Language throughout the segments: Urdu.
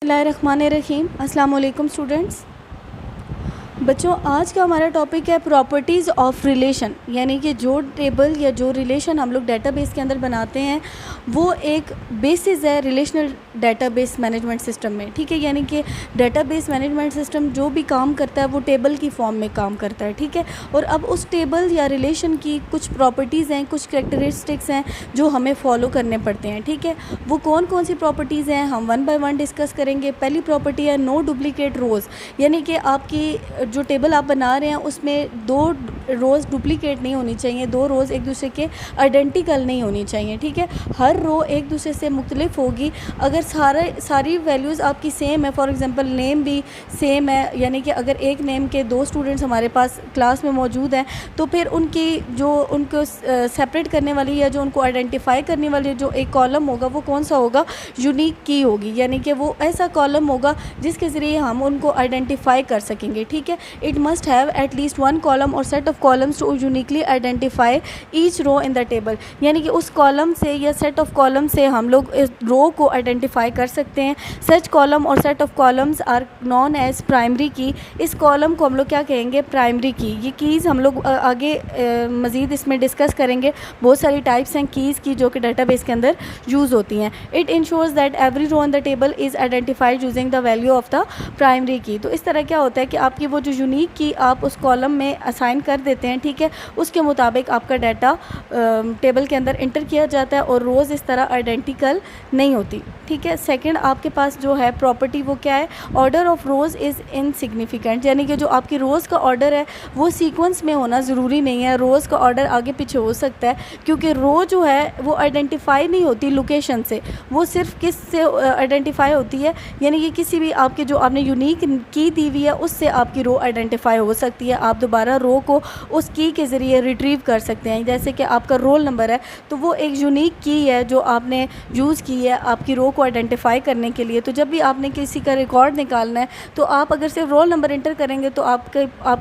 بسم اللہ الرحمن الرحیم۔ السلام علیکم اسٹوڈنٹس۔ بچوں، آج کا ہمارا ٹاپک ہے پراپرٹیز آف ریلیشن، یعنی کہ جو ٹیبل یا جو ریلیشن ہم لوگ ڈیٹا بیس کے اندر بناتے ہیں وہ ایک بیسز ہے relational data base management system میں، ٹھیک ہے۔ یعنی کہ ڈیٹا بیس مینجمنٹ سسٹم جو بھی کام کرتا ہے وہ ٹیبل کی فارم میں کام کرتا ہے، ٹھیک ہے۔ اور اب اس ٹیبل یا ریلیشن کی کچھ پراپرٹیز ہیں، کچھ کریکٹرسٹکس ہیں جو ہمیں فالو کرنے پڑتے ہیں، ٹھیک ہے۔ وہ کون کون سی پراپرٹیز ہیں ہم ون بائی ون ڈسکس کریں گے۔ پہلی پراپرٹی ہے نو ڈپلیکیٹ روز، یعنی کہ آپ کی جو ٹیبل آپ بنا رہے ہیں اس میں دو روز ڈپلیکیٹ نہیں ہونی چاہیے، دو روز ایک دوسرے کے آئیڈینٹیکل نہیں ہونی چاہیے، ٹھیک ہے۔ ہر رو ایک دوسرے سے مختلف ہوگی۔ اگر ساری ویلیوز آپ کی سیم ہے، فار ایگزامپل نیم بھی سیم ہے، یعنی کہ اگر ایک نیم کے دو اسٹوڈنٹس ہمارے پاس کلاس میں موجود ہیں تو پھر ان کو سیپریٹ کرنے والی یا جو ان کو آئیڈینٹیفائی کرنے والی جو ایک کالم ہوگا وہ کون سا ہوگا؟ یونیک کی ہوگی، یعنی کہ وہ ایسا کالم ہوگا جس کے ذریعے ہم ان کو آئیڈینٹیفائی کر سکیں گے، ٹھیک ہے۔ It must have at least one column اور set of columns to uniquely identify each row in the table, یعنی کہ اس کالم سے یا سیٹ آف کالم سے ہم لوگ اس رو کو آئیڈینٹیفائی کر سکتے ہیں۔ سچ کالم اور set of columns are known as primary key, اس کالم کو ہم لوگ کیا کہیں گے؟ Primary key. یہ کیز ہم لوگ آگے مزید اس میں ڈسکس کریں گے، بہت ساری ٹائپس ہیں کیز کی جو کہ ڈیٹا بیس کے اندر یوز ہوتی ہیں۔ It ensures that every row in the table is identified using the value of the primary key. تو اس طرح کیا ہوتا ہے کہ آپ کی وہ جو یونیک کی آپ اس کالم میں اسائن کر دیتے ہیں، ٹھیک ہے، اس کے مطابق آپ کا ڈیٹا ٹیبل کے اندر انٹر کیا جاتا ہے اور روز اس طرح آئیڈینٹیکل نہیں ہوتی، ٹھیک ہے۔ سیکنڈ آپ کے پاس جو ہے پراپرٹی وہ کیا ہے؟ Order of rows is insignificant, یعنی کہ جو آپ کی روز کا آرڈر ہے وہ سیکوینس میں ہونا ضروری نہیں ہے۔ روز کا آرڈر آگے پیچھے ہو سکتا ہے کیونکہ رو جو ہے وہ آئیڈینٹیفائی نہیں ہوتی لوکیشن سے، وہ صرف کس سے آئیڈینٹیفائی ہوتی ہے؟ یعنی کہ کسی بھی آپ کے جو آپ نے یونیک کی دی ہوئی ہے اس سے آپ کی رو آئیڈینٹیفائی ہو سکتی ہے۔ آپ دوبارہ رو کو اس کی کے ذریعے ریٹریو کر سکتے ہیں، جیسے کہ آپ کا رول نمبر ہے تو وہ ایک یونیک کی ہے جو آپ نے یوز کی ہے آپ کی رو کو آئیڈینٹیفائی کرنے کے لیے۔ تو جب بھی آپ نے کسی کا ریکارڈ نکالنا ہے تو آپ اگر صرف رول نمبر انٹر کریں گے تو آپ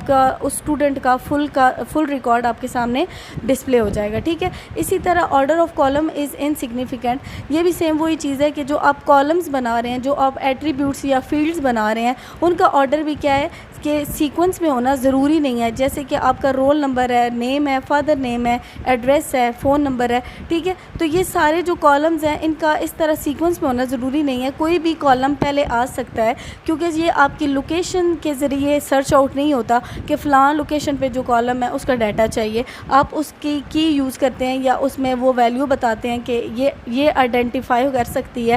کا اس اسٹوڈنٹ کا فل ریکارڈ آپ کے سامنے ڈسپلے ہو جائے گا، ٹھیک ہے۔ اسی طرح order of column is insignificant, یہ بھی سیم وہی چیز ہے کہ جو آپ کالمز بنا رہے ہیں، جو آپ ایٹریبیوٹس یا فیلڈز بنا رہے ہیں ان کا آرڈر بھی کیا ہے کہ سیکوینس میں ہونا ضروری نہیں ہے۔ جیسے کہ آپ کا رول نمبر ہے، نیم ہے، فادر نیم ہے، ایڈریس ہے، فون نمبر ہے، ٹھیک ہے۔ تو یہ سارے جو کالمز ہیں ان کا اس طرح سیکوینس میں ہونا ضروری نہیں ہے، کوئی بھی کالم پہلے آ سکتا ہے کیونکہ یہ آپ کی لوکیشن کے ذریعے سرچ آؤٹ نہیں ہوتا کہ فلاں لوکیشن پہ جو کالم ہے اس کا ڈیٹا چاہیے۔ آپ اس کی یوز کرتے ہیں یا اس میں وہ ویلیو بتاتے ہیں کہ یہ آئیڈینٹیفائی کر سکتی ہے،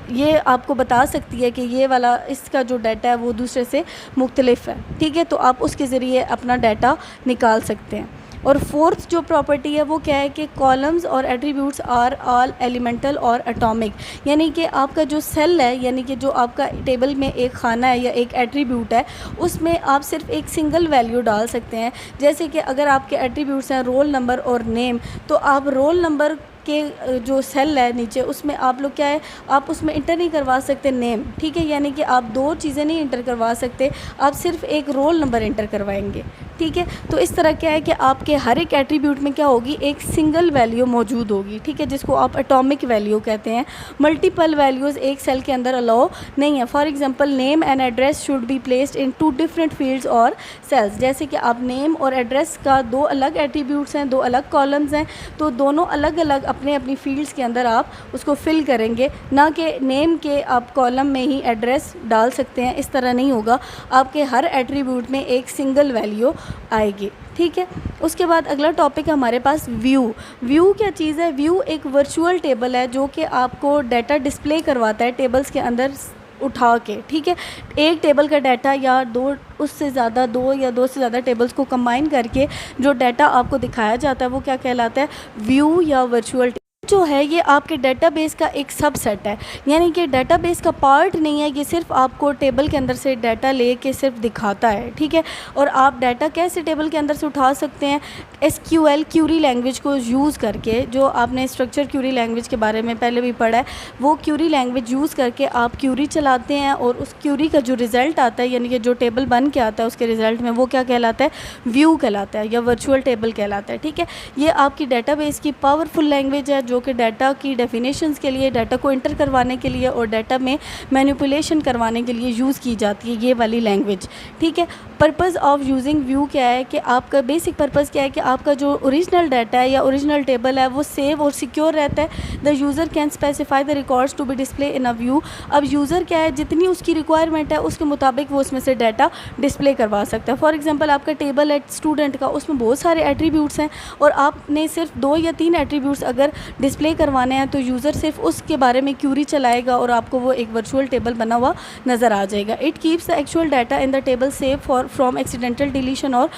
یہ آپ کو بتا سکتی ہے کہ یہ والا اس کا جو ڈیٹا ہے وہ دوسرے سے مختلف ہے، ٹھیک ہے۔ تو آپ اس کے ذریعے اپنا ڈیٹا نکال سکتے ہیں۔ اور فورتھ جو پراپرٹی ہے وہ کیا ہے کہ کالمز اور ایٹریبیوٹس آر آل ایلیمنٹل اور اٹامک، یعنی کہ آپ کا جو سیل ہے، یعنی کہ جو آپ کا ٹیبل میں ایک خانہ ہے یا ایک ایٹریبیوٹ ہے اس میں آپ صرف ایک سنگل ویلیو ڈال سکتے ہیں۔ جیسے کہ اگر آپ کے ایٹریبیوٹس ہیں رول نمبر اور نیم، تو آپ رول نمبر کے جو سیل ہے نیچے اس میں آپ لوگ کیا ہے آپ اس میں انٹر نہیں کروا سکتے نیم، ٹھیک ہے۔ یعنی کہ آپ دو چیزیں نہیں انٹر کروا سکتے، آپ صرف ایک رول نمبر انٹر کروائیں گے، ٹھیک ہے۔ تو اس طرح کیا ہے کہ آپ کے ہر ایک ایٹریبیوٹ میں کیا ہوگی؟ ایک سنگل ویلیو موجود ہوگی، ٹھیک ہے، جس کو آپ اٹامک ویلیو کہتے ہیں۔ ملٹیپل ویلیوز ایک سیل کے اندر الاؤ نہیں ہے۔ For example name and address should be placed in two different fields اور سیلز، جیسے کہ آپ نیم اور ایڈریس کا دو الگ ایٹریبیوٹس ہیں، دو الگ کالمز ہیں، تو دونوں الگ الگ اپنی فیلڈز کے اندر آپ اس کو فل کریں گے، نہ کہ نیم کے آپ کالم میں ہی ایڈریس ڈال سکتے ہیں، اس طرح نہیں ہوگا۔ آپ کے ہر ایٹریبیوٹ میں ایک سنگل ویلیو آئے گی، ٹھیک ہے۔ اس کے بعد اگلا ٹاپک ہے ہمارے پاس ویو۔ ویو کیا چیز ہے؟ ویو ایک ورچوئل ٹیبل ہے جو کہ آپ کو ڈیٹا ڈسپلے کرواتا ہے ٹیبلز کے اندر اٹھا کے، ٹھیک ہے۔ ایک ٹیبل کا ڈیٹا یا دو سے زیادہ ٹیبلز کو کمبائن کر کے جو ڈیٹا آپ کو دکھایا جاتا ہے وہ کیا کہلاتا ہے؟ ویو یا ورچوئل جو ہے یہ آپ کے ڈیٹا بیس کا ایک سب سیٹ ہے، یعنی کہ ڈیٹا بیس کا پارٹ نہیں ہے، یہ صرف آپ کو ٹیبل کے اندر سے ڈیٹا لے کے صرف دکھاتا ہے، ٹھیک ہے۔ اور آپ ڈیٹا کیسے ٹیبل کے اندر سے اٹھا سکتے ہیں؟ SQL کیوری لینگویج کو یوز کر کے، جو آپ نے اسٹرکچر کیوری لینگویج کے بارے میں پہلے بھی پڑھا ہے، وہ کیوری لینگویج یوز کر کے آپ کیوری چلاتے ہیں اور اس کیوری کا جو رزلٹ آتا ہے، یعنی کہ جو ٹیبل بن کے آتا ہے اس کے رزلٹ میں، وہ کیا کہلاتا ہے؟ ویو کہلاتا ہے یا ورچوئل ٹیبل کہلاتا ہے، ٹھیک ہے۔ یہ آپ کی ڈیٹا بیس کی پاورفل لینگویج ہے جو جو کہ ڈیٹا کی ڈیفینیشنز کے لیے, ڈیٹا کو انٹر کروانے کے لیے اور ڈیٹا میں مینیپولیشن کروانے کے لیے یوز کی جاتی ہے یہ والی لینگویج. ٹھیک ہے. پرپز آف یوزنگ ویو کیا ہے کہ آپ کا بیسک پرپز کیا ہے کہ آپ کا جو اوریجنل ڈیٹا ہے یا اوریجنل ٹیبل ہے وہ سیو اور سیکیور رہتا ہے. The user can specify the records to be display in a view. اب یوزر کیا ہے, جتنی اس کی ریکوائرمنٹ ہے اس کے مطابق وہ اس میں سے ڈیٹا ڈسپلے کروا سکتا ہے. فار ایگزامپل آپ کا ٹیبل ہے اسٹوڈنٹ کا, اس میں بہت سارے ایٹریبیوٹس ہیں اور آپ نے صرف 2 یا 3 ایٹریبیوٹس اگر ڈسپلے کروانے ہیں تو یوزر صرف اس کے بارے میں کیوری چلائے گا اور آپ کو وہ ایک ورچوئل ٹیبل بنا ہوا نظر آ جائے گا. It keeps the actual data in the table safe from accidental deletion or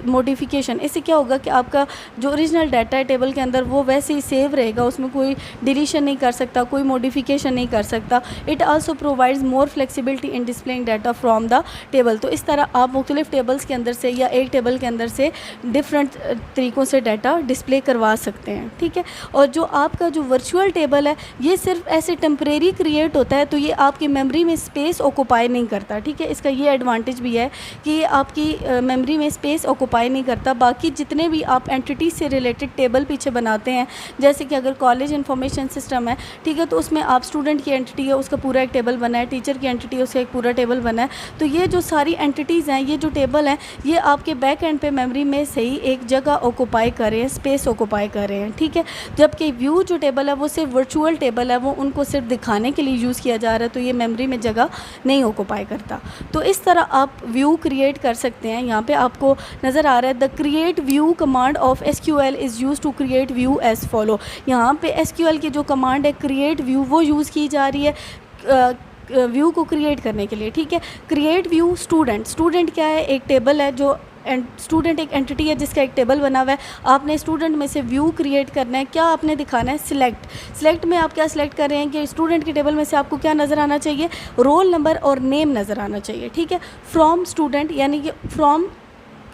modification. اس سے کیا ہوگا کہ آپ کا جو اوریجنل ڈیٹا ہے ٹیبل کے اندر وہ ویسے ہی سیو رہے گا, اس میں کوئی ڈیلیشن نہیں کر سکتا, کوئی موڈیفیکیشن نہیں کر سکتا. It also provides more flexibility in displaying data from the table. تو اس طرح آپ مختلف ٹیبلز کے اندر سے یا ایک ٹیبل کے اندر سے ڈفرینٹ طریقوں سے ڈیٹا ڈسپلے کروا سکتے ہیں. ٹھیک ہے. اور جو آپ کا جو ورچوئل ٹیبل ہے یہ صرف ایسے ٹیمپریری کریٹ ہوتا ہے تو یہ آپ کی میموری میں اسپیس آکوپائی نہیں کرتا. ٹھیک ہے. اس کا یہ ایڈوانٹیج بھی ہے کہ یہ آپ کی میموری میں اسپیس آکوپائی نہیں کرتا. باقی جتنے بھی آپ اینٹیٹی سے ریلیٹڈ ٹیبل پیچھے بناتے ہیں, جیسے کہ اگر کالج انفارمیشن سسٹم ہے, ٹھیک ہے, تو اس میں آپ اسٹوڈنٹ کی اینٹیٹی ہے اس کا پورا ایک ٹیبل بنا ہے, ٹیچر کی اینٹیٹی ہے اس کا ایک پورا ٹیبل بنا ہے. تو یہ جو ساری اینٹیٹیز ہیں, یہ جو ٹیبل ہیں, یہ آپ کے بیک اینڈ پہ میموری میں صحیح ایک جگہ آکوپائی کر رہے ہیں, اسپیس آکوپائی کر رہے ہیں. ٹھیک ہے. جبکہ ویو جو ٹیبل ہے وہ صرف ورچوئل ٹیبل ہے, وہ ان کو صرف دکھانے کے لیے یوز کیا جا رہا ہے, تو یہ میموری میں جگہ نہیں آکوپائی کرتا. تو اس طرح آپ ویو کریٹ کر سکتے ہیں. یہاں پہ آپ کو نظر آ رہا ہے the create view command of SQL is use to create view as follow. یہاں پہ SQL کی جو کمانڈ ہے کریٹ ویو وہ یوز کی جا رہی ہے ویو کو کریٹ کرنے کے لیے. ٹھیک ہے. کریٹ ویو اسٹوڈنٹ کیا ہے, ایک ٹیبل ہے جو اسٹوڈنٹ ایک اینٹی ہے جس کا ایک ٹیبل بنا ہوا ہے. آپ نے اسٹوڈنٹ میں سے ویو کریٹ کرنا ہے. کیا آپ نے دکھانا ہے, سلیکٹ میں آپ کیا سلیکٹ کر رہے ہیں کہ اسٹوڈنٹ کے ٹیبل میں سے آپ کو کیا نظر آنا چاہیے, رول نمبر اور نیم نظر آنا چاہیے. ٹھیک ہے. فرام اسٹوڈنٹ یعنی کہ فرام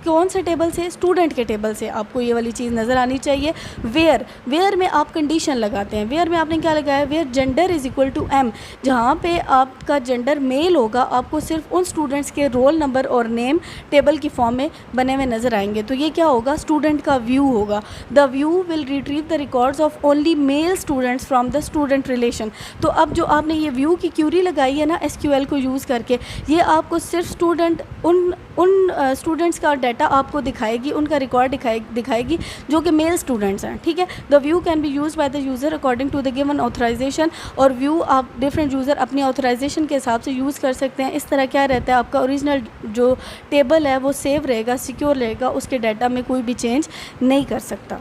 کون سے ٹیبل سے, اسٹوڈنٹ کے ٹیبل سے آپ کو یہ والی چیز نظر آنی چاہیے. ویئر میں آپ کنڈیشن لگاتے ہیں. ویئر میں آپ نے کیا لگایا ہے, where gender is equal to M. جہاں پہ آپ کا جینڈر میل ہوگا آپ کو صرف ان اسٹوڈنٹس کے رول نمبر اور نیم ٹیبل کی فارم میں بنے ہوئے نظر آئیں گے. تو یہ کیا ہوگا, اسٹوڈنٹ کا ویو ہوگا. The view will retrieve the records of only male students from the student relation. تو اب جو آپ نے یہ ویو کی کیوری لگائی ہے نا SQL کو یوز کر کے, یہ آپ کو صرف اسٹوڈنٹ ان اسٹوڈنٹس کا ڈیٹا آپ کو دکھائے گی, ان کا ریکارڈ دکھائے گی جو کہ میل اسٹوڈنٹس ہیں. ٹھیک ہے. The view can be use by the user according to the given authorisation. اور ویو آپ ڈفرینٹ یوزر اپنی آتھرائزیشن کے حساب سے یوز کر سکتے ہیں. اس طرح کیا رہتا ہے, آپ کا اوریجنل جو ٹیبل ہے وہ سیو رہے گا, سیکیور رہے گا, اس کے ڈیٹا میں کوئی بھی چینج نہیں کر سکتا.